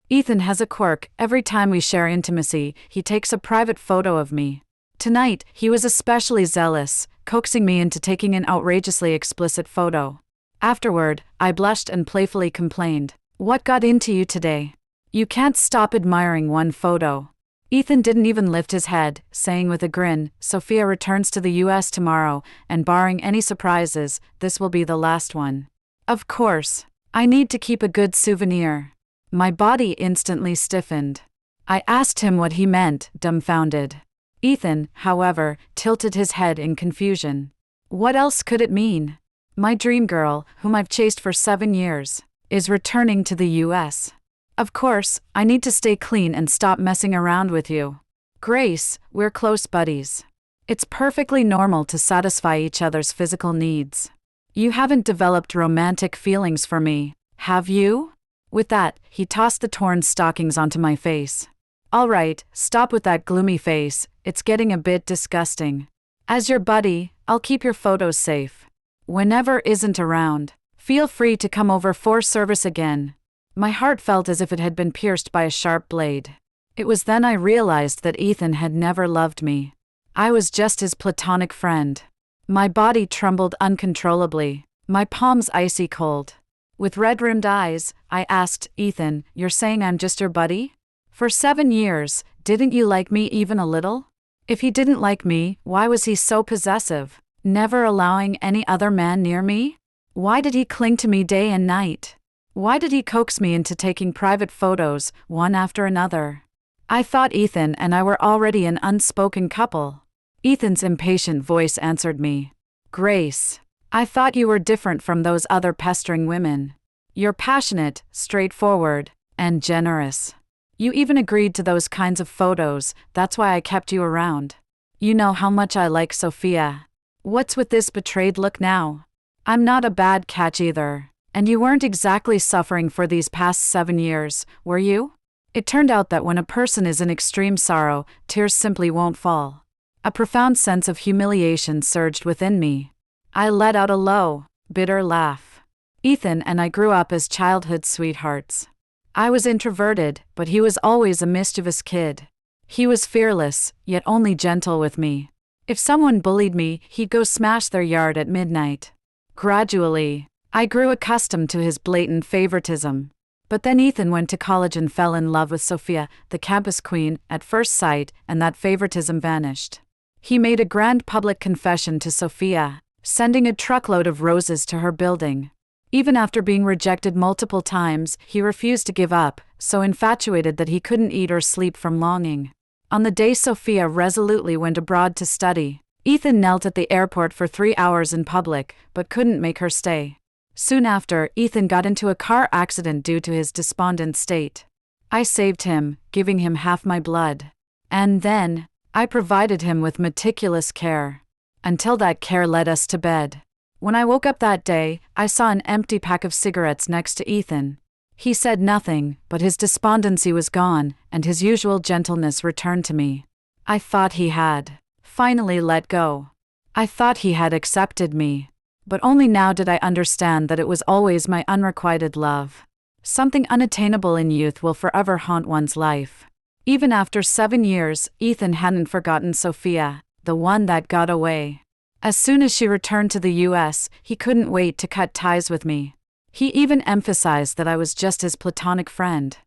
Ethan has a quirk. Every time we share intimacy, he takes a private photo of me. Tonight, he was especially zealous, coaxing me into taking an outrageously explicit photo. Afterward, I blushed and playfully complained, "What got into you today? You can't stop admiring one photo." Ethan didn't even lift his head, saying with a grin, "Sophia returns to the US tomorrow, and barring any surprises, this will be the last one. Of course, I need to keep a good souvenir." My body instantly stiffened. I asked him what he meant, dumbfounded. Ethan, however, tilted his head in confusion. What else could it mean? My dream girl, whom I've chased for 7 years, is returning to the US. Of course, I need to stay clean and stop messing around with you. Grace, we're close buddies. It's perfectly normal to satisfy each other's physical needs. You haven't developed romantic feelings for me, have you? With that, he tossed the torn stockings onto my face. All right, stop with that gloomy face, it's getting a bit disgusting. As your buddy, I'll keep your photos safe. Whenever isn't around, feel free to come over for service again. My heart felt as if it had been pierced by a sharp blade. It was then I realized that Ethan had never loved me. I was just his platonic friend. My body trembled uncontrollably, my palms icy cold. With red-rimmed eyes, I asked, "Ethan, you're saying I'm just your buddy? For 7 years, didn't you like me even a little? If he didn't like me, why was he so possessive, never allowing any other man near me? Why did he cling to me day and night? Why did he coax me into taking private photos, one after another? I thought Ethan and I were already an unspoken couple." Ethan's impatient voice answered me. "Grace, I thought you were different from those other pestering women. You're passionate, straightforward, and generous. You even agreed to those kinds of photos, that's why I kept you around. You know how much I like Sophia. What's with this betrayed look now? I'm not a bad catch either. And you weren't exactly suffering for these past 7 years, were you?" It turned out that when a person is in extreme sorrow, tears simply won't fall. A profound sense of humiliation surged within me. I let out a low, bitter laugh. Ethan and I grew up as childhood sweethearts. I was introverted, but he was always a mischievous kid. He was fearless, yet only gentle with me. If someone bullied me, he'd go smash their yard at midnight. Gradually, I grew accustomed to his blatant favoritism. But then Ethan went to college and fell in love with Sophia, the campus queen, at first sight, and that favoritism vanished. He made a grand public confession to Sophia, sending a truckload of roses to her building. Even after being rejected multiple times, he refused to give up, so infatuated that he couldn't eat or sleep from longing. On the day Sophia resolutely went abroad to study, Ethan knelt at the airport for 3 hours in public, but couldn't make her stay. Soon after, Ethan got into a car accident due to his despondent state. I saved him, giving him half my blood. And then, I provided him with meticulous care. Until that care led us to bed. When I woke up that day, I saw an empty pack of cigarettes next to Ethan. He said nothing, but his despondency was gone, and his usual gentleness returned to me. I thought he had finally let go. I thought he had accepted me. But only now did I understand that it was always my unrequited love. Something unattainable in youth will forever haunt one's life. Even after 7 years, Ethan hadn't forgotten Sophia, the one that got away. As soon as she returned to the US, he couldn't wait to cut ties with me. He even emphasized that I was just his platonic friend.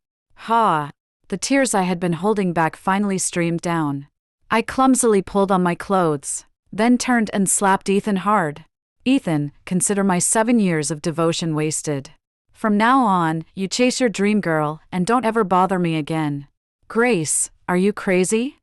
The tears I had been holding back finally streamed down. I clumsily pulled on my clothes, then turned and slapped Ethan hard. "Ethan, consider my 7 years of devotion wasted. From now on, you chase your dream girl and don't ever bother me again." "Grace, are you crazy?"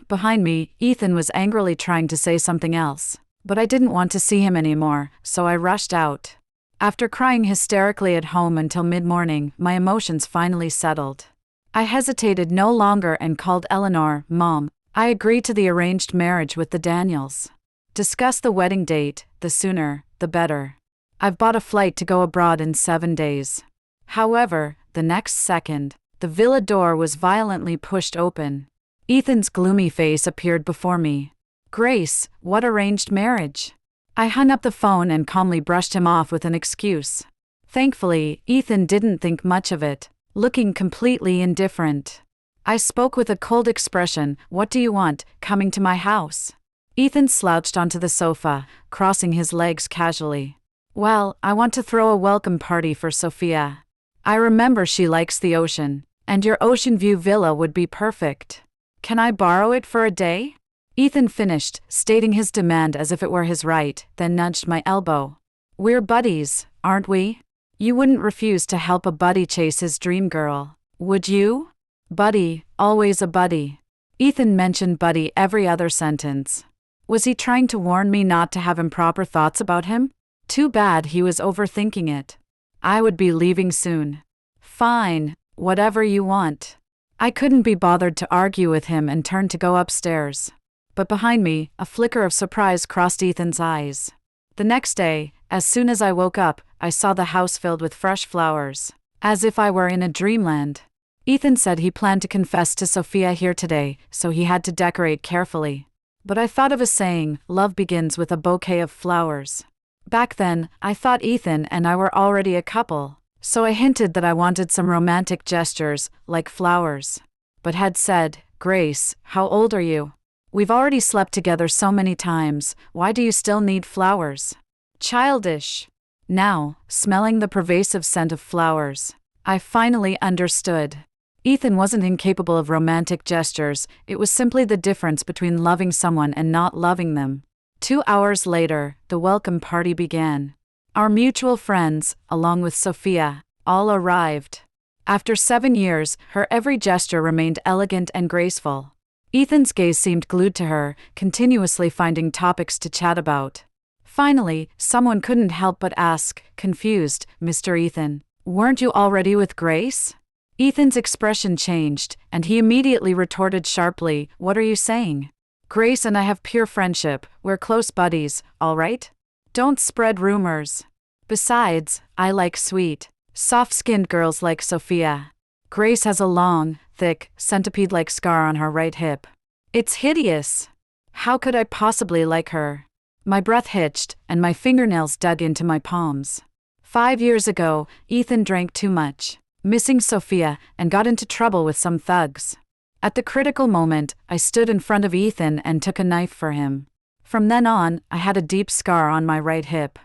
Behind me, Ethan was angrily trying to say something else, but I didn't want to see him anymore, so I rushed out. After crying hysterically at home until mid-morning, my emotions finally settled. I hesitated no longer and called Eleanor, "Mom, I agree to the arranged marriage with the Daniels. Discuss the wedding date, the sooner, the better. I've bought a flight to go abroad in 7 days." However, the next second, the villa door was violently pushed open. Ethan's gloomy face appeared before me. "Grace, what arranged marriage?" I hung up the phone and calmly brushed him off with an excuse. Thankfully, Ethan didn't think much of it. looking completely indifferent. I spoke with a cold expression. What do you want, coming to my house? Ethan slouched onto the sofa, crossing his legs casually. Well, I want to throw a welcome party for Sophia. I remember she likes the ocean, and your ocean view villa would be perfect. Can I borrow it for a day? Ethan finished, stating his demand as if it were his right, then nudged my elbow. We're buddies, aren't we? You wouldn't refuse to help a buddy chase his dream girl, would you? Buddy, always a buddy. Ethan mentioned buddy every other sentence. Was he trying to warn me not to have improper thoughts about him? Too bad he was overthinking it. I would be leaving soon. Fine, whatever you want. I couldn't be bothered to argue with him and turned to go upstairs. But behind me, a flicker of surprise crossed Ethan's eyes. The next day, as soon as I woke up, I saw the house filled with fresh flowers, as if I were in a dreamland. Ethan said he planned to confess to Sophia here today, so he had to decorate carefully. But I thought of a saying, love begins with a bouquet of flowers. Back then, I thought Ethan and I were already a couple, so I hinted that I wanted some romantic gestures, like flowers. But had said, Grace, how old are you? We've already slept together so many times, why do you still need flowers? Childish. Now, smelling the pervasive scent of flowers, I finally understood. Ethan wasn't incapable of romantic gestures, it was simply the difference between loving someone and not loving them. 2 hours later, the welcome party began. Our mutual friends, along with Sophia, all arrived. After 7 years, her every gesture remained elegant and graceful. Ethan's gaze seemed glued to her, continuously finding topics to chat about. Finally, someone couldn't help but ask, confused, Mr. Ethan, weren't you already with Grace? Ethan's expression changed, and he immediately retorted sharply, what are you saying? Grace and I have pure friendship, we're close buddies, all right? Don't spread rumors. Besides, I like sweet, soft-skinned girls like Sophia. Grace has a long, thick, centipede-like scar on her right hip. It's hideous. How could I possibly like her? My breath hitched, and my fingernails dug into my palms. 5 years ago, Ethan drank too much, missing Sophia, and got into trouble with some thugs. At the critical moment, I stood in front of Ethan and took a knife for him. From then on, I had a deep scar on my right hip.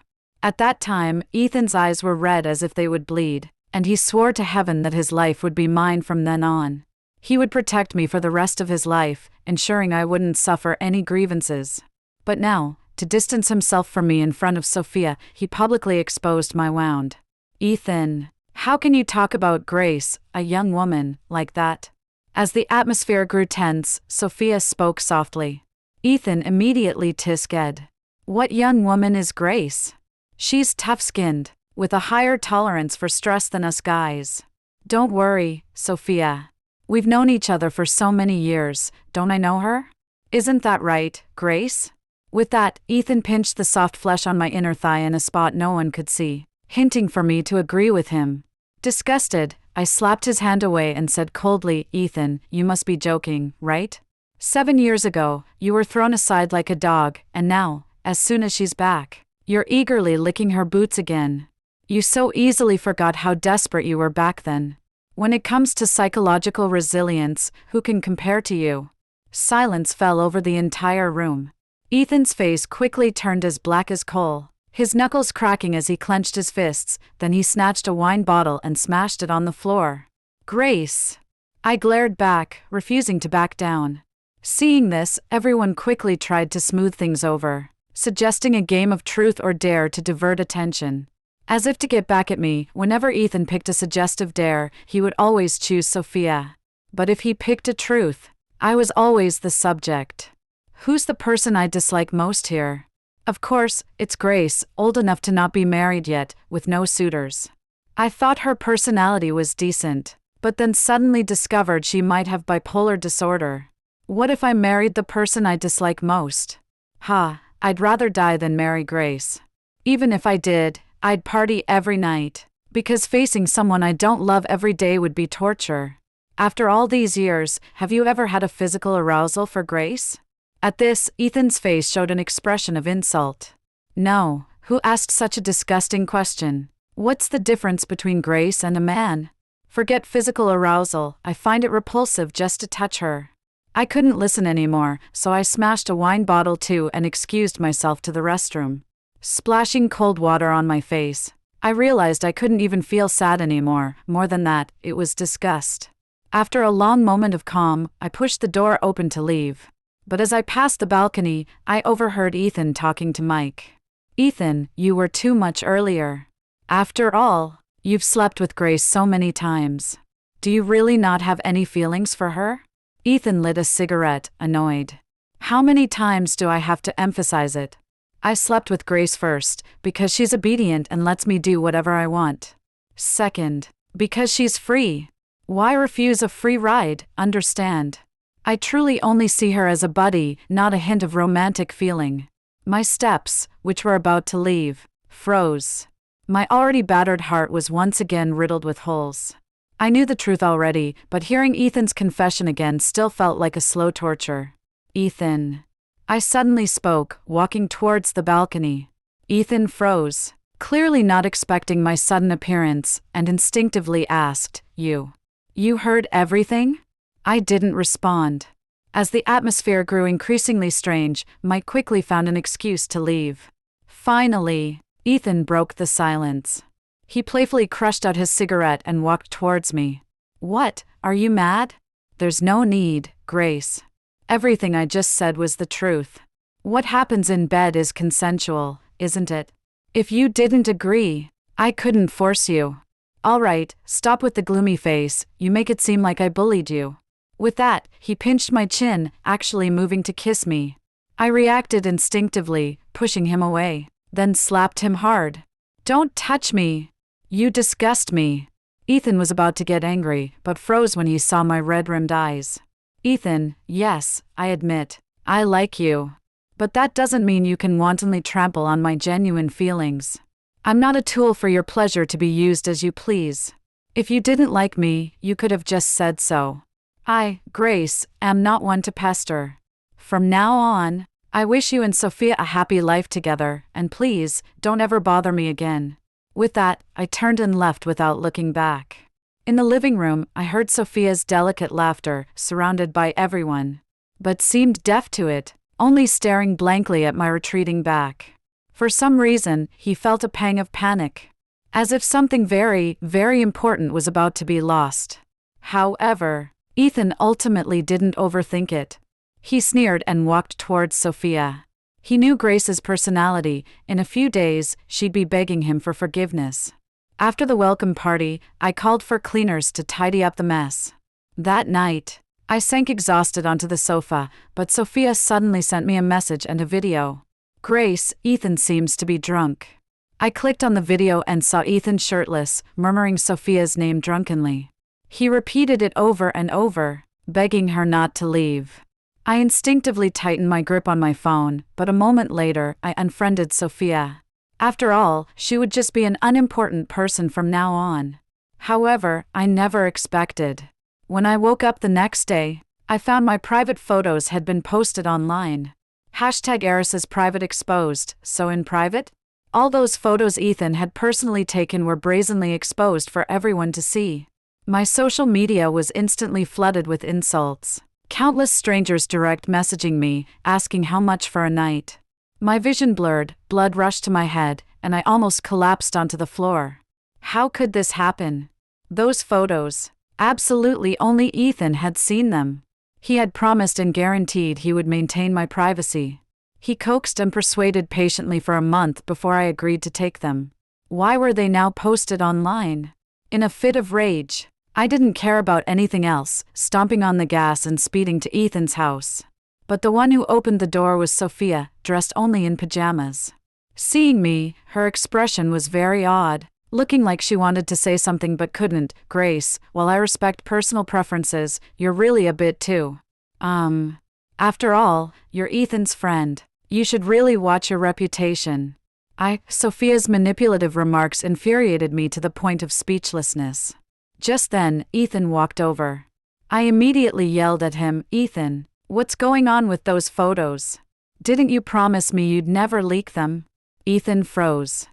At that time, Ethan's eyes were red as if they would bleed, and he swore to heaven that his life would be mine from then on. He would protect me for the rest of his life, ensuring I wouldn't suffer any grievances. But now, to distance himself from me in front of Sophia, he publicly exposed my wound. Ethan, how can you talk about Grace, a young woman, like that? As the atmosphere grew tense, Sophia spoke softly. Ethan immediately tisked. What young woman is Grace? She's tough-skinned, with a higher tolerance for stress than us guys. Don't worry, Sophia. We've known each other for so many years, don't I know her? Isn't that right, Grace? With that, Ethan pinched the soft flesh on my inner thigh in a spot no one could see, hinting for me to agree with him. Disgusted, I slapped his hand away and said coldly, Ethan, you must be joking, right? 7 years ago, you were thrown aside like a dog, and now, as soon as she's back, you're eagerly licking her boots again. You so easily forgot how desperate you were back then. When it comes to psychological resilience, who can compare to you? Silence fell over the entire room. Ethan's face quickly turned as black as coal, his knuckles cracking as he clenched his fists, then he snatched a wine bottle and smashed it on the floor. Grace! I glared back, refusing to back down. Seeing this, everyone quickly tried to smooth things over, suggesting a game of truth or dare to divert attention. As if to get back at me, whenever Ethan picked a suggestive dare, he would always choose Sophia. But if he picked a truth, I was always the subject. Who's the person I dislike most here? Of course, it's Grace, old enough to not be married yet, with no suitors. I thought her personality was decent, but then suddenly discovered she might have bipolar disorder. What if I married the person I dislike most? I'd rather die than marry Grace. Even if I did, I'd party every night, because facing someone I don't love every day would be torture. After all these years, have you ever had a physical arousal for Grace? At this, Ethan's face showed an expression of insult. No, who asked such a disgusting question? What's the difference between Grace and a man? Forget physical arousal, I find it repulsive just to touch her. I couldn't listen anymore, so I smashed a wine bottle too and excused myself to the restroom. Splashing cold water on my face, I realized I couldn't even feel sad anymore. More than that, it was disgust. After a long moment of calm, I pushed the door open to leave. But as I passed the balcony, I overheard Ethan talking to Mike. Ethan, you were too much earlier. After all, you've slept with Grace so many times. Do you really not have any feelings for her? Ethan lit a cigarette, annoyed. How many times do I have to emphasize it? I slept with Grace first, because she's obedient and lets me do whatever I want. Second, because she's free. Why refuse a free ride, understand? I truly only see her as a buddy, not a hint of romantic feeling. My steps, which were about to leave, froze. My already battered heart was once again riddled with holes. I knew the truth already, but hearing Ethan's confession again still felt like a slow torture. Ethan. I suddenly spoke, walking towards the balcony. Ethan froze, clearly not expecting my sudden appearance, and instinctively asked, You heard everything? I didn't respond. As the atmosphere grew increasingly strange, Mike quickly found an excuse to leave. Finally, Ethan broke the silence. He playfully crushed out his cigarette and walked towards me. What, are you mad? There's no need, Grace. Everything I just said was the truth. What happens in bed is consensual, isn't it? If you didn't agree, I couldn't force you. All right, stop with the gloomy face, you make it seem like I bullied you. With that, he pinched my chin, actually moving to kiss me. I reacted instinctively, pushing him away, then slapped him hard. Don't touch me. You disgust me. Ethan was about to get angry, but froze when he saw my red-rimmed eyes. Ethan, yes, I admit, I like you. But that doesn't mean you can wantonly trample on my genuine feelings. I'm not a tool for your pleasure to be used as you please. If you didn't like me, you could have just said so. I, Grace, am not one to pester. From now on, I wish you and Sophia a happy life together, and please, don't ever bother me again. With that, I turned and left without looking back. In the living room, I heard Sophia's delicate laughter, surrounded by everyone, but seemed deaf to it, only staring blankly at my retreating back. For some reason, he felt a pang of panic, as if something very, very important was about to be lost. However, Ethan ultimately didn't overthink it. He sneered and walked towards Sophia. He knew Grace's personality. In a few days, she'd be begging him for forgiveness. After the welcome party, I called for cleaners to tidy up the mess. That night, I sank exhausted onto the sofa, but Sophia suddenly sent me a message and a video. Grace, Ethan seems to be drunk. I clicked on the video and saw Ethan shirtless, murmuring Sophia's name drunkenly. He repeated it over and over, begging her not to leave. I instinctively tightened my grip on my phone, but a moment later, I unfriended Sophia. After all, she would just be an unimportant person from now on. However, I never expected. When I woke up the next day, I found my private photos had been posted online. #Eris's private exposed, so in private? All those photos Ethan had personally taken were brazenly exposed for everyone to see. My social media was instantly flooded with insults. Countless strangers direct messaging me, asking how much for a night. My vision blurred, blood rushed to my head, and I almost collapsed onto the floor. How could this happen? Those photos, absolutely only Ethan had seen them. He had promised and guaranteed he would maintain my privacy. He coaxed and persuaded patiently for a month before I agreed to take them. Why were they now posted online? In a fit of rage, I didn't care about anything else, stomping on the gas and speeding to Ethan's house. But the one who opened the door was Sophia, dressed only in pajamas. Seeing me, her expression was very odd, looking like she wanted to say something but couldn't. Grace, while I respect personal preferences, you're really a bit too. After all, you're Ethan's friend. You should really watch your reputation. Sophia's manipulative remarks infuriated me to the point of speechlessness. Just then, Ethan walked over. I immediately yelled at him, Ethan, what's going on with those photos? Didn't you promise me you'd never leak them? Ethan froze.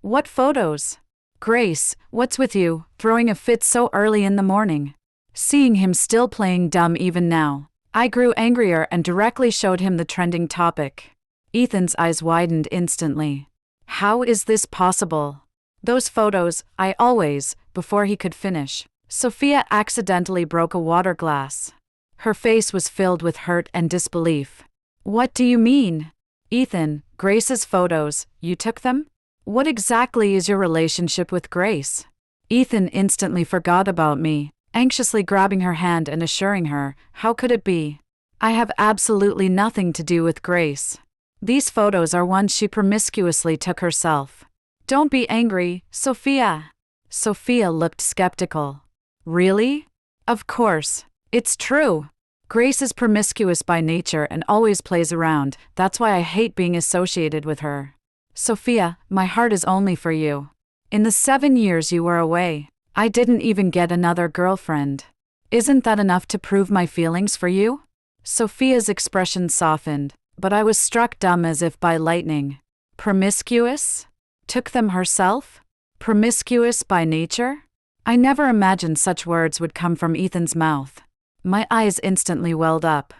What photos? Grace, what's with you, throwing a fit so early in the morning? Seeing him still playing dumb even now, I grew angrier and directly showed him the trending topic. Ethan's eyes widened instantly. How is this possible? Those photos, I always, before he could finish. Sophia accidentally broke a water glass. Her face was filled with hurt and disbelief. What do you mean? Ethan, Grace's photos, you took them? What exactly is your relationship with Grace? Ethan instantly forgot about me, anxiously grabbing her hand and assuring her, how could it be? I have absolutely nothing to do with Grace. These photos are ones she promiscuously took herself. Don't be angry, Sophia. Sophia looked skeptical. Really? Of course. It's true. Grace is promiscuous by nature and always plays around, that's why I hate being associated with her. Sophia, my heart is only for you. In the 7 years you were away, I didn't even get another girlfriend. Isn't that enough to prove my feelings for you? Sophia's expression softened, but I was struck dumb as if by lightning. Promiscuous? Took them herself? Promiscuous by nature? I never imagined such words would come from Ethan's mouth. My eyes instantly welled up.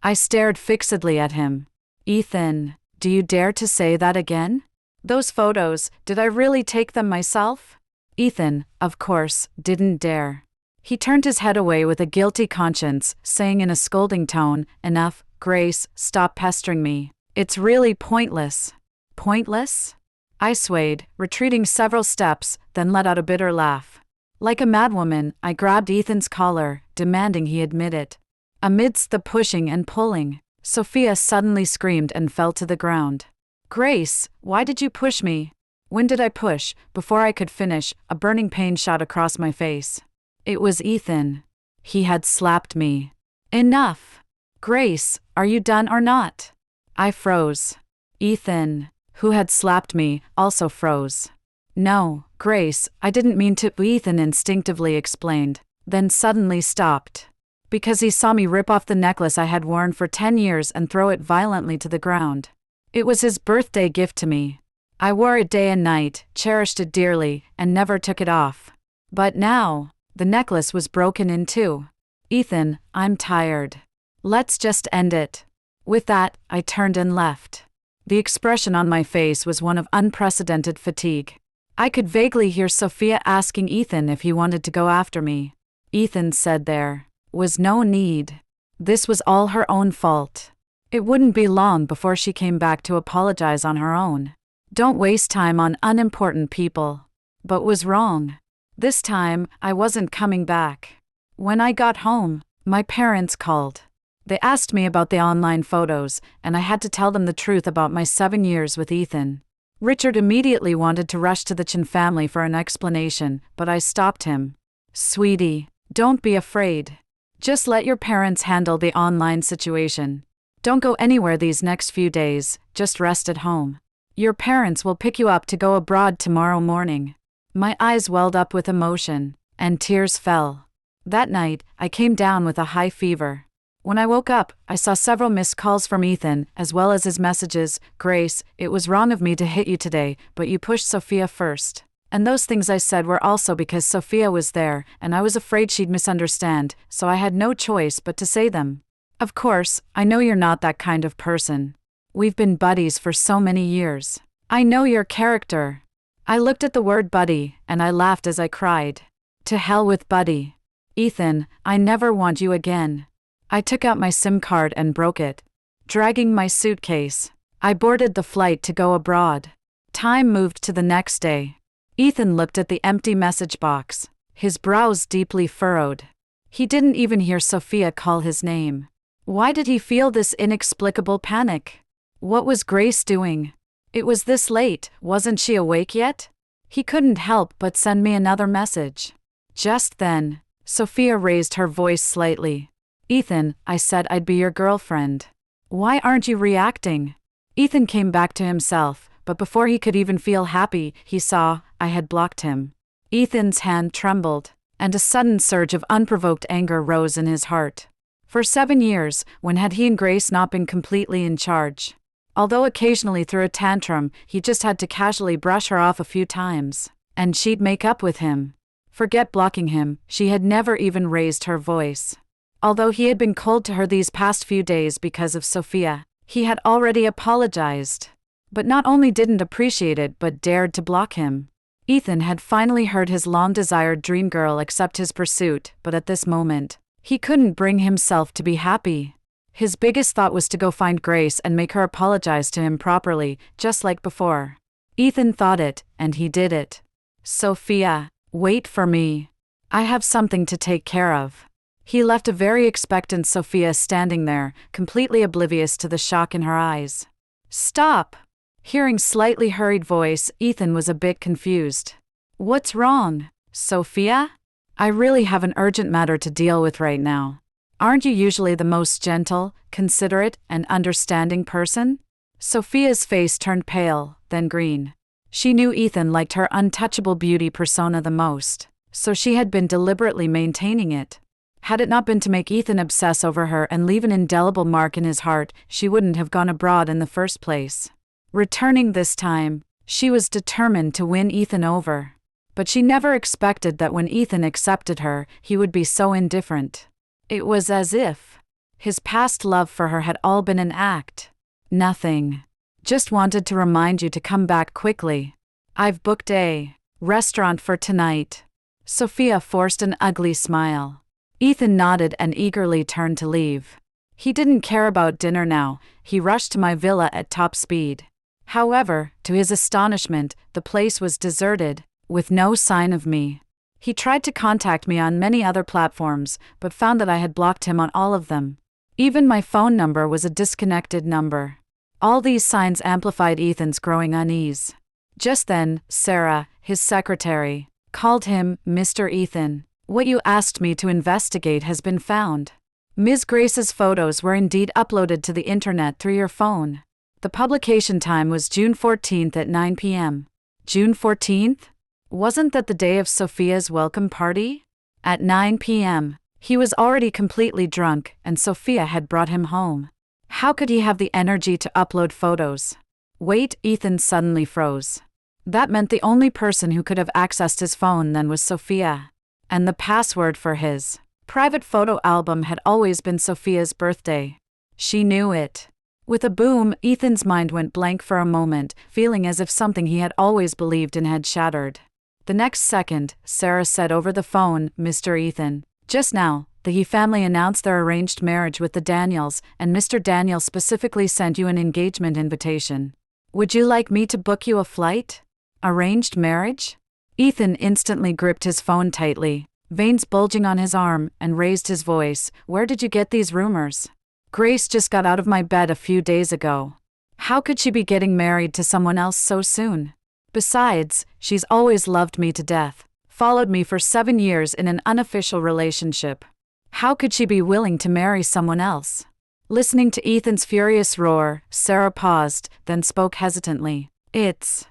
I stared fixedly at him. Ethan, do you dare to say that again? Those photos, did I really take them myself? Ethan, of course, didn't dare. He turned his head away with a guilty conscience, saying in a scolding tone, enough, Grace, stop pestering me. It's really pointless. Pointless? I swayed, retreating several steps, then let out a bitter laugh. Like a madwoman, I grabbed Ethan's collar, demanding he admit it. Amidst the pushing and pulling, Sophia suddenly screamed and fell to the ground. Grace, why did you push me? When did I push? Before I could finish, a burning pain shot across my face. It was Ethan. He had slapped me. Enough. Grace, are you done or not? I froze. Ethan, who had slapped me, also froze. No, Grace, I didn't mean to, Ethan instinctively explained, then suddenly stopped. Because he saw me rip off the necklace I had worn for 10 years and throw it violently to the ground. It was his birthday gift to me. I wore it day and night, cherished it dearly, and never took it off. But now, the necklace was broken in two. Ethan, I'm tired. Let's just end it. With that, I turned and left. The expression on my face was one of unprecedented fatigue. I could vaguely hear Sophia asking Ethan if he wanted to go after me. Ethan said there was no need. This was all her own fault. It wouldn't be long before she came back to apologize on her own. Don't waste time on unimportant people. But was wrong. This time, I wasn't coming back. When I got home, my parents called. They asked me about the online photos, and I had to tell them the truth about my 7 years with Ethan. Richard immediately wanted to rush to the Chin family for an explanation, but I stopped him. Sweetie, don't be afraid. Just let your parents handle the online situation. Don't go anywhere these next few days, just rest at home. Your parents will pick you up to go abroad tomorrow morning. My eyes welled up with emotion, and tears fell. That night, I came down with a high fever. When I woke up, I saw several missed calls from Ethan, as well as his messages. Grace, it was wrong of me to hit you today, but you pushed Sophia first. And those things I said were also because Sophia was there, and I was afraid she'd misunderstand, so I had no choice but to say them. Of course, I know you're not that kind of person. We've been buddies for so many years. I know your character. I looked at the word buddy, and I laughed as I cried. To hell with buddy. Ethan, I never want you again. I took out my SIM card and broke it. Dragging my suitcase, I boarded the flight to go abroad. Time moved to the next day. Ethan looked at the empty message box, his brows deeply furrowed. He didn't even hear Sophia call his name. Why did he feel this inexplicable panic? What was Grace doing? It was this late, wasn't she awake yet? He couldn't help but send me another message. Just then, Sophia raised her voice slightly. Ethan, I said I'd be your girlfriend. Why aren't you reacting? Ethan came back to himself, but before he could even feel happy, he saw I had blocked him. Ethan's hand trembled, and a sudden surge of unprovoked anger rose in his heart. For 7 years, when had he and Grace not been completely in charge? Although occasionally threw a tantrum, he just had to casually brush her off a few times. and she'd make up with him. Forget blocking him, she had never even raised her voice. Although he had been cold to her these past few days because of Sophia, he had already apologized. But not only didn't appreciate it but dared to block him. Ethan had finally heard his long-desired dream girl accept his pursuit, but at this moment, he couldn't bring himself to be happy. His biggest thought was to go find Grace and make her apologize to him properly, just like before. Ethan thought it, and he did it. "Sophia, wait for me. I have something to take care of." He left a very expectant Sophia standing there, completely oblivious to the shock in her eyes. "Stop!" Hearing slightly hurried voice, Ethan was a bit confused. "What's wrong, Sophia? I really have an urgent matter to deal with right now. Aren't you usually the most gentle, considerate, and understanding person?" Sophia's face turned pale, then green. She knew Ethan liked her untouchable beauty persona the most, so she had been deliberately maintaining it. Had it not been to make Ethan obsess over her and leave an indelible mark in his heart, she wouldn't have gone abroad in the first place. Returning this time, she was determined to win Ethan over. But she never expected that when Ethan accepted her, he would be so indifferent. It was as if his past love for her had all been an act. "Nothing. Just wanted to remind you to come back quickly. I've booked a restaurant for tonight." Sophia forced an ugly smile. Ethan nodded and eagerly turned to leave. He didn't care about dinner now, he rushed to my villa at top speed. However, to his astonishment, the place was deserted, with no sign of me. He tried to contact me on many other platforms, but found that I had blocked him on all of them. Even my phone number was a disconnected number. All these signs amplified Ethan's growing unease. Just then, Sarah, his secretary, called him, "Mr. Ethan, what you asked me to investigate has been found. Ms. Grace's photos were indeed uploaded to the internet through your phone. The publication time was June 14th at 9 p.m. June 14th? Wasn't that the day of Sophia's welcome party? At 9 p.m., he was already completely drunk, and Sophia had brought him home. How could he have the energy to upload photos? Wait, Ethan suddenly froze. That meant the only person who could have accessed his phone then was Sophia. And the password for his private photo album had always been Sophia's birthday. She knew it. With a boom, Ethan's mind went blank for a moment, feeling as if something he had always believed in had shattered. The next second, Sarah said over the phone, "Mr. Ethan, just now, the He family announced their arranged marriage with the Daniels, and Mr. Daniel specifically sent you an engagement invitation. Would you like me to book you a flight?" Arranged marriage? Ethan instantly gripped his phone tightly, veins bulging on his arm, and raised his voice. "Where did you get these rumors? Grace just got out of my bed a few days ago. How could she be getting married to someone else so soon? Besides, she's always loved me to death, followed me for 7 years in an unofficial relationship. How could she be willing to marry someone else?" Listening to Ethan's furious roar, Sarah paused, then spoke hesitantly. It's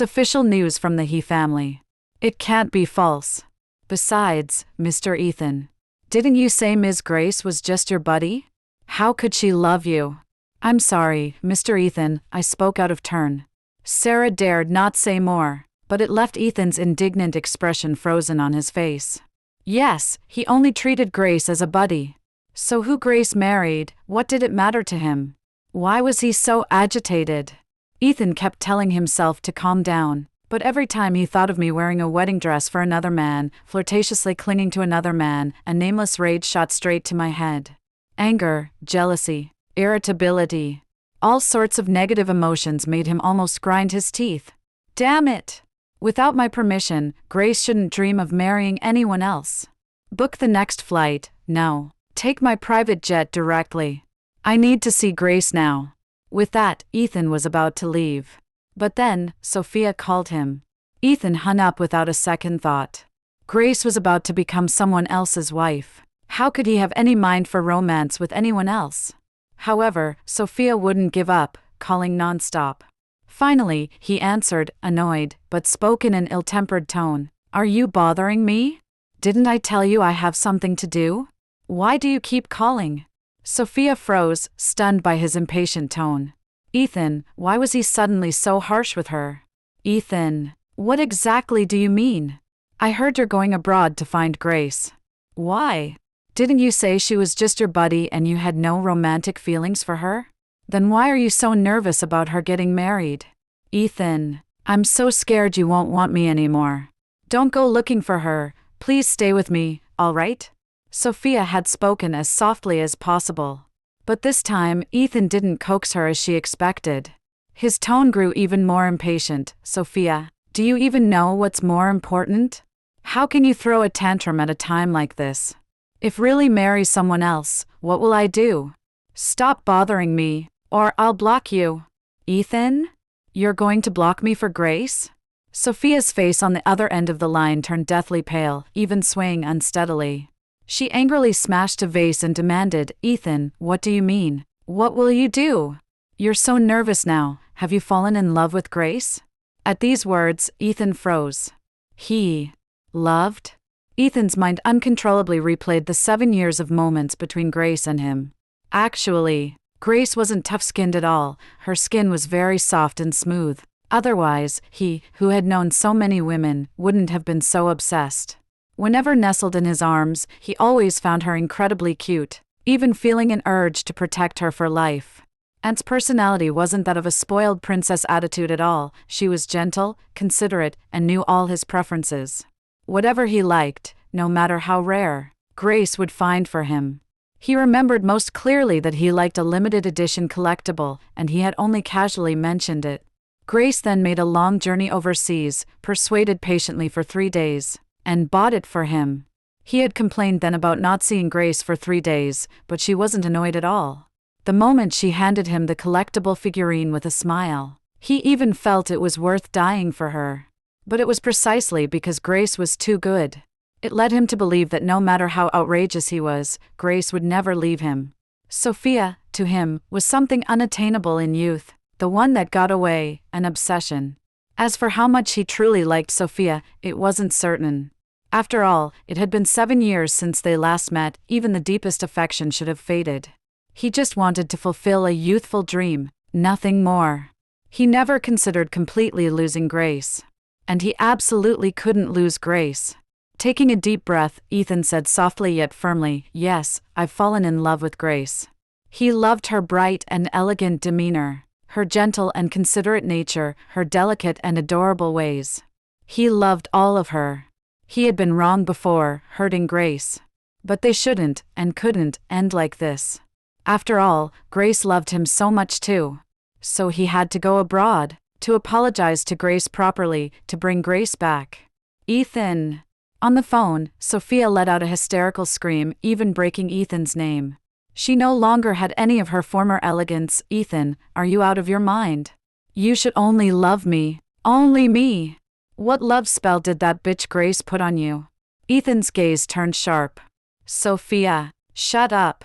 official news from the He family. It can't be false. Besides, Mr. Ethan, didn't you say Ms. Grace was just your buddy? How could she love you?" "I'm sorry, Mr. Ethan," I spoke out of turn. Sarah dared not say more, but it left Ethan's indignant expression frozen on his face. Yes, he only treated Grace as a buddy. So who Grace married, what did it matter to him? Why was he so agitated? Ethan kept telling himself to calm down, but every time he thought of me wearing a wedding dress for another man, flirtatiously clinging to another man, a nameless rage shot straight to my head. Anger, jealousy, irritability. All sorts of negative emotions made him almost grind his teeth. Damn it! Without my permission, Grace shouldn't dream of marrying anyone else. Book the next flight, no. Take my private jet directly. I need to see Grace now. With that, Ethan was about to leave. But then, Sophia called him. Ethan hung up without a second thought. Grace was about to become someone else's wife. How could he have any mind for romance with anyone else? However, Sophia wouldn't give up, calling nonstop. Finally, he answered, annoyed, but spoke in an ill-tempered tone. "Are you bothering me? Didn't I tell you I have something to do? Why do you keep calling?" Sophia froze, stunned by his impatient tone. Ethan, why was he suddenly so harsh with her? Ethan, What exactly do you mean? I heard you're going abroad to find Grace. Why? Didn't you say she was just your buddy and you had no romantic feelings for her? Then why are you so nervous about her getting married? Ethan, I'm so scared you won't want me anymore. Don't go looking for her, please stay with me, all right? Sophia had spoken as softly as possible. But this time, Ethan didn't coax her as she expected. His tone grew even more impatient. Sophia, do you even know what's more important? How can you throw a tantrum at a time like this? If really marry someone else, what will I do? Stop bothering me, or I'll block you. Ethan? You're going to block me for Grace? Sophia's face on the other end of the line turned deathly pale, even swaying unsteadily. She angrily smashed a vase and demanded, Ethan, what do you mean? What will you do? You're so nervous now, have you fallen in love with Grace? At these words, Ethan froze. He loved? Ethan's mind uncontrollably replayed the 7 years of moments between Grace and him. Actually, Grace wasn't tough-skinned at all, her skin was very soft and smooth. Otherwise, he, who had known so many women, wouldn't have been so obsessed. Whenever nestled in his arms, he always found her incredibly cute, even feeling an urge to protect her for life. Anne's personality wasn't that of a spoiled princess attitude at all, she was gentle, considerate, and knew all his preferences. Whatever he liked, no matter how rare, Grace would find for him. He remembered most clearly that he liked a limited edition collectible, and he had only casually mentioned it. Grace then made a long journey overseas, persuaded patiently for 3 days, and bought it for him. He had complained then about not seeing Grace for 3 days, but she wasn't annoyed at all. The moment she handed him the collectible figurine with a smile, he even felt it was worth dying for her. But it was precisely because Grace was too good. It led him to believe that no matter how outrageous he was, Grace would never leave him. Sophia, to him, was something unattainable in youth, the one that got away, an obsession. As for how much he truly liked Sophia, it wasn't certain. After all, it had been 7 years since they last met, even the deepest affection should have faded. He just wanted to fulfill a youthful dream, nothing more. He never considered completely losing Grace. And he absolutely couldn't lose Grace. Taking a deep breath, Ethan said softly yet firmly, Yes, I've fallen in love with Grace. He loved her bright and elegant demeanor, her gentle and considerate nature, her delicate and adorable ways. He loved all of her. He had been wrong before, hurting Grace. But they shouldn't, and couldn't, end like this. After all, Grace loved him so much too. So he had to go abroad, to apologize to Grace properly, to bring Grace back. Ethan. On the phone, Sophia let out a hysterical scream, even breaking Ethan's name. She no longer had any of her former elegance. Ethan, are you out of your mind? You should only love me. Only me. What love spell did that bitch Grace put on you? Ethan's gaze turned sharp. Sophia, shut up.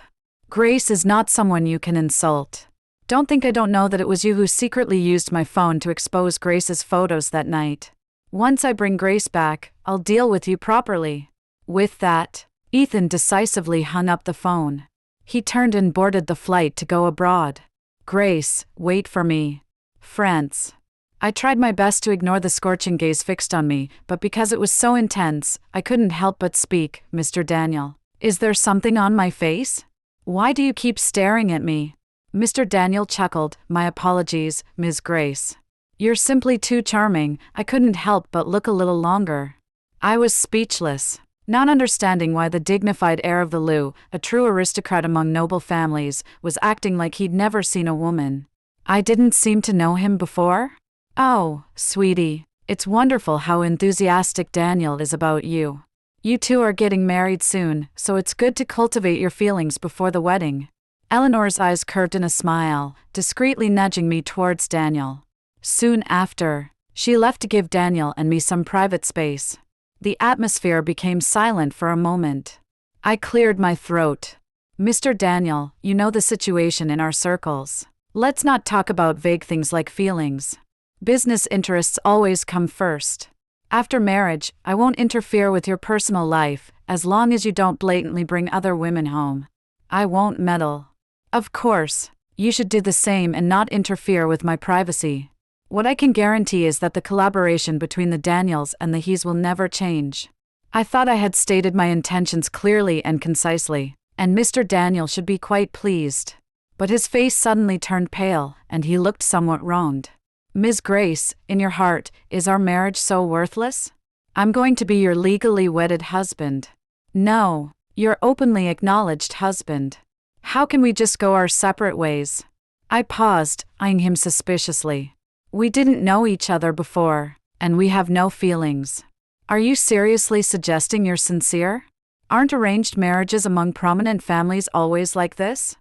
Grace is not someone you can insult. Don't think I don't know that it was you who secretly used my phone to expose Grace's photos that night. Once I bring Grace back, I'll deal with you properly. With that, Ethan decisively hung up the phone. He turned and boarded the flight to go abroad. Grace, wait for me. France. I tried my best to ignore the scorching gaze fixed on me, but because it was so intense, I couldn't help but speak. Mr. Daniel, is there something on my face? Why do you keep staring at me? Mr. Daniel chuckled, My apologies, Ms. Grace. You're simply too charming, I couldn't help but look a little longer. I was speechless, not understanding why the dignified heir of the Lou, a true aristocrat among noble families, was acting like he'd never seen a woman. I didn't seem to know him before? Oh, sweetie, it's wonderful how enthusiastic Daniel is about you. You two are getting married soon, so it's good to cultivate your feelings before the wedding. Eleanor's eyes curved in a smile, discreetly nudging me towards Daniel. Soon after, she left to give Daniel and me some private space. The atmosphere became silent for a moment. I cleared my throat. Mr. Daniel, you know the situation in our circles. Let's not talk about vague things like feelings. Business interests always come first. After marriage, I won't interfere with your personal life, as long as you don't blatantly bring other women home. I won't meddle. Of course, you should do the same and not interfere with my privacy. What I can guarantee is that the collaboration between the Daniels and the He's will never change. I thought I had stated my intentions clearly and concisely, and Mr. Daniel should be quite pleased. But his face suddenly turned pale, and he looked somewhat wronged. Ms. Grace, in your heart, is our marriage so worthless? I'm going to be your legally wedded husband. No, your openly acknowledged husband. How can we just go our separate ways? I paused, eyeing him suspiciously. We didn't know each other before, and we have no feelings. Are you seriously suggesting you're sincere? Aren't arranged marriages among prominent families always like this?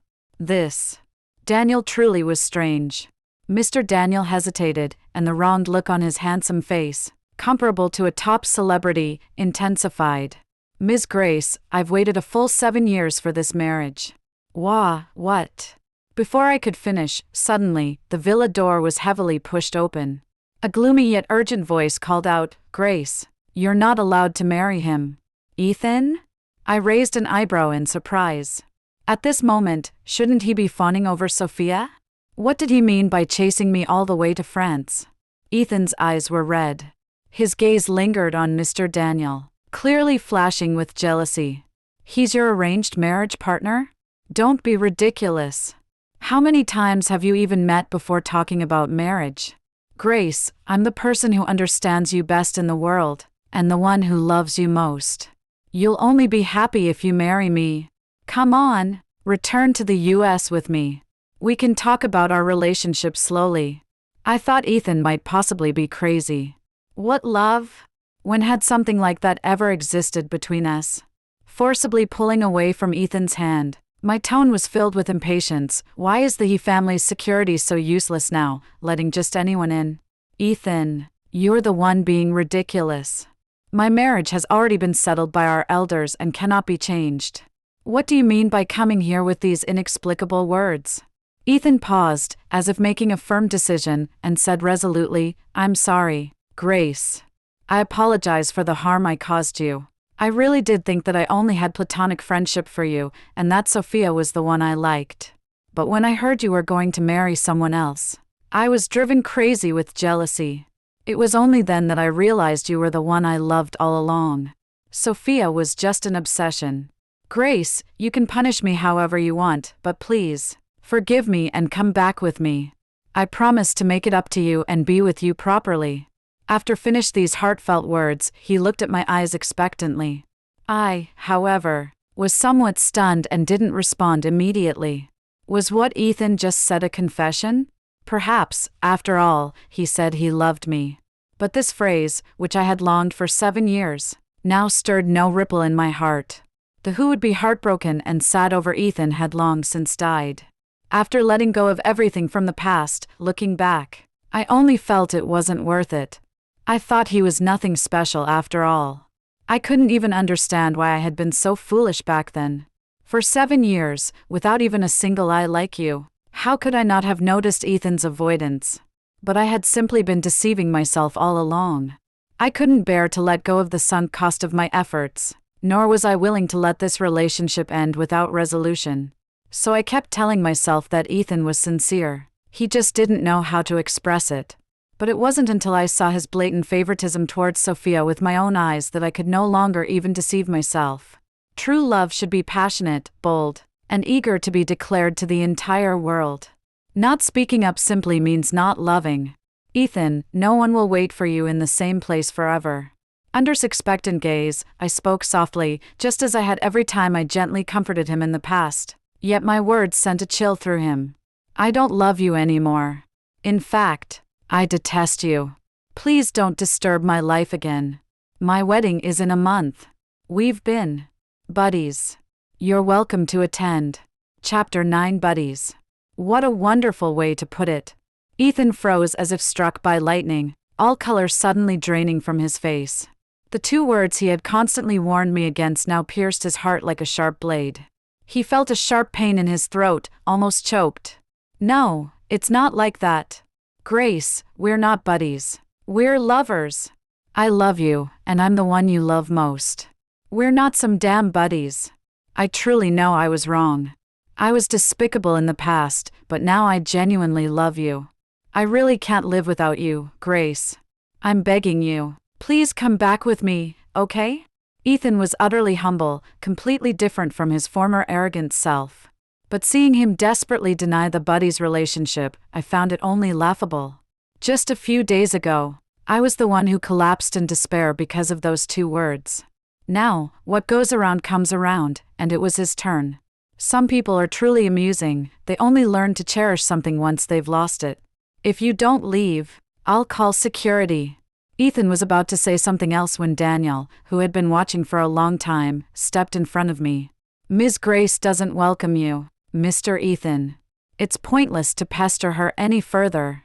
Daniel truly was strange. Mr. Daniel hesitated, and the wronged look on his handsome face, comparable to a top celebrity, intensified. Ms. Grace, I've waited a full 7 years for this marriage. What? Before I could finish, suddenly, the villa door was heavily pushed open. A gloomy yet urgent voice called out, Grace, you're not allowed to marry him. Ethan? I raised an eyebrow in surprise. At this moment, shouldn't he be fawning over Sophia? What did he mean by chasing me all the way to France? Ethan's eyes were red. His gaze lingered on Mr. Daniel, clearly flashing with jealousy. He's your arranged marriage partner? Don't be ridiculous. How many times have you even met before talking about marriage? Grace, I'm the person who understands you best in the world, and the one who loves you most. You'll only be happy if you marry me. Come on, return to the US with me. We can talk about our relationship slowly. I thought Ethan might possibly be crazy. What love? When had something like that ever existed between us? Forcibly pulling away from Ethan's hand, my tone was filled with impatience. Why is the He family's security so useless now, letting just anyone in? Ethan, you're the one being ridiculous. My marriage has already been settled by our elders and cannot be changed. What do you mean by coming here with these inexplicable words? Ethan paused, as if making a firm decision, and said resolutely, I'm sorry, Grace. I apologize for the harm I caused you. I really did think that I only had platonic friendship for you, and that Sophia was the one I liked. But when I heard you were going to marry someone else, I was driven crazy with jealousy. It was only then that I realized you were the one I loved all along. Sophia was just an obsession. Grace, you can punish me however you want, but please, forgive me and come back with me. I promise to make it up to you and be with you properly. After finished these heartfelt words, he looked at my eyes expectantly. I, however, was somewhat stunned and didn't respond immediately. Was what Ethan just said a confession? Perhaps, after all, he said he loved me. But this phrase, which I had longed for 7 years, now stirred no ripple in my heart. The who would be heartbroken and sad over Ethan had long since died. After letting go of everything from the past, looking back, I only felt it wasn't worth it. I thought he was nothing special after all. I couldn't even understand why I had been so foolish back then. For 7 years, without even a single I like you, how could I not have noticed Ethan's avoidance? But I had simply been deceiving myself all along. I couldn't bear to let go of the sunk cost of my efforts, nor was I willing to let this relationship end without resolution. So I kept telling myself that Ethan was sincere. He just didn't know how to express it. But it wasn't until I saw his blatant favoritism towards Sophia with my own eyes that I could no longer even deceive myself. True love should be passionate, bold, and eager to be declared to the entire world. Not speaking up simply means not loving. Ethan, no one will wait for you in the same place forever. Under his expectant gaze, I spoke softly, just as I had every time I gently comforted him in the past. Yet my words sent a chill through him. I don't love you anymore. In fact, I detest you. Please don't disturb my life again. My wedding is in a month. We've been buddies. You're welcome to attend. Chapter 9 Buddies. What a wonderful way to put it. Ethan froze as if struck by lightning, all color suddenly draining from his face. The 2 words he had constantly warned me against now pierced his heart like a sharp blade. He felt a sharp pain in his throat, almost choked. No, it's not like that. Grace, we're not buddies. We're lovers. I love you, and I'm the one you love most. We're not some damn buddies. I truly know I was wrong. I was despicable in the past, but now I genuinely love you. I really can't live without you, Grace. I'm begging you. Please come back with me, okay? Ethan was utterly humble, completely different from his former arrogant self. But seeing him desperately deny the buddies' relationship, I found it only laughable. Just a few days ago, I was the one who collapsed in despair because of those 2 words. Now, what goes around comes around, and it was his turn. Some people are truly amusing, they only learn to cherish something once they've lost it. If you don't leave, I'll call security. Ethan was about to say something else when Daniel, who had been watching for a long time, stepped in front of me. Ms. Grace doesn't welcome you, Mr. Ethan. It's pointless to pester her any further.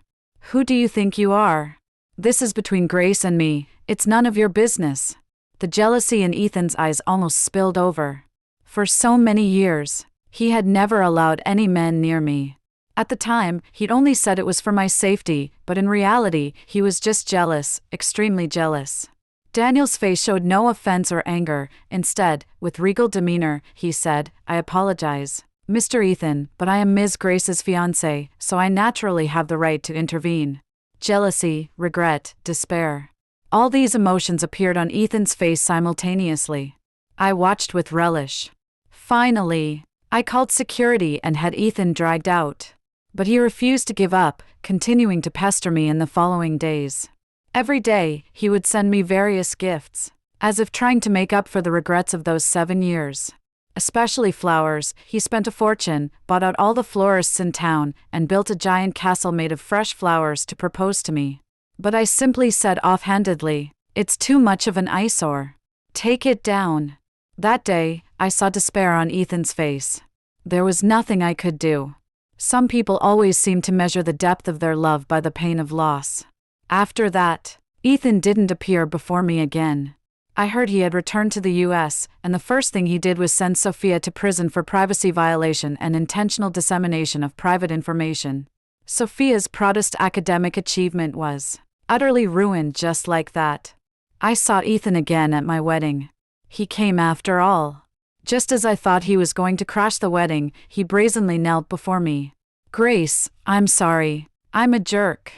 Who do you think you are? This is between Grace and me, it's none of your business. The jealousy in Ethan's eyes almost spilled over. For so many years, he had never allowed any men near me. At the time, he'd only said it was for my safety, but in reality, he was just jealous, extremely jealous. Daniel's face showed no offense or anger. Instead, with regal demeanor, he said, I apologize, Mr. Ethan, but I am Ms. Grace's fiancé, so I naturally have the right to intervene. Jealousy, regret, despair. All these emotions appeared on Ethan's face simultaneously. I watched with relish. Finally, I called security and had Ethan dragged out. But he refused to give up, continuing to pester me in the following days. Every day, he would send me various gifts, as if trying to make up for the regrets of those 7 years. Especially flowers, he spent a fortune, bought out all the florists in town, and built a giant castle made of fresh flowers to propose to me. But I simply said offhandedly, it's too much of an eyesore. Take it down. That day, I saw despair on Ethan's face. There was nothing I could do. Some people always seem to measure the depth of their love by the pain of loss. After that, Ethan didn't appear before me again. I heard he had returned to the US, and the first thing he did was send Sophia to prison for privacy violation and intentional dissemination of private information. Sophia's proudest academic achievement was utterly ruined just like that. I saw Ethan again at my wedding. He came after all. Just as I thought he was going to crash the wedding, he brazenly knelt before me. Grace, I'm sorry. I'm a jerk.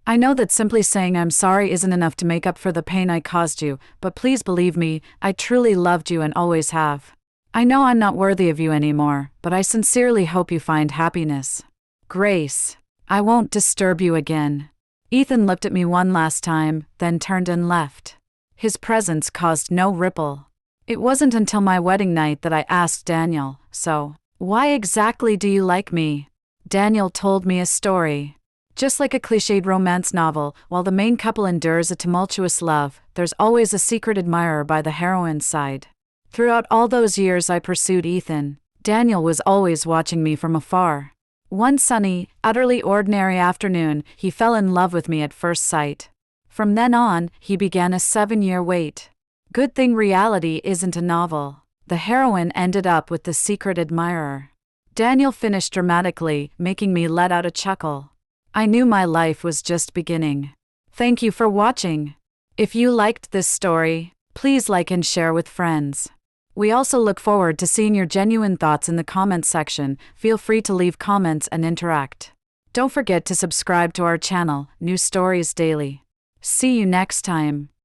I know that simply saying I'm sorry isn't enough to make up for the pain I caused you, but please believe me, I truly loved you and always have. I know I'm not worthy of you anymore, but I sincerely hope you find happiness. Grace, I won't disturb you again. Ethan looked at me one last time, then turned and left. His presence caused no ripple. It wasn't until my wedding night that I asked Daniel, so, why exactly do you like me? Daniel told me a story. Just like a cliched romance novel, while the main couple endures a tumultuous love, there's always a secret admirer by the heroine's side. Throughout all those years I pursued Ethan, Daniel was always watching me from afar. One sunny, utterly ordinary afternoon, he fell in love with me at first sight. From then on, he began a 7-year wait. Good thing reality isn't a novel. The heroine ended up with the secret admirer. Daniel finished dramatically, making me let out a chuckle. I knew my life was just beginning. Thank you for watching. If you liked this story, please like and share with friends. We also look forward to seeing your genuine thoughts in the comments section. Feel free to leave comments and interact. Don't forget to subscribe to our channel, New Stories Daily. See you next time.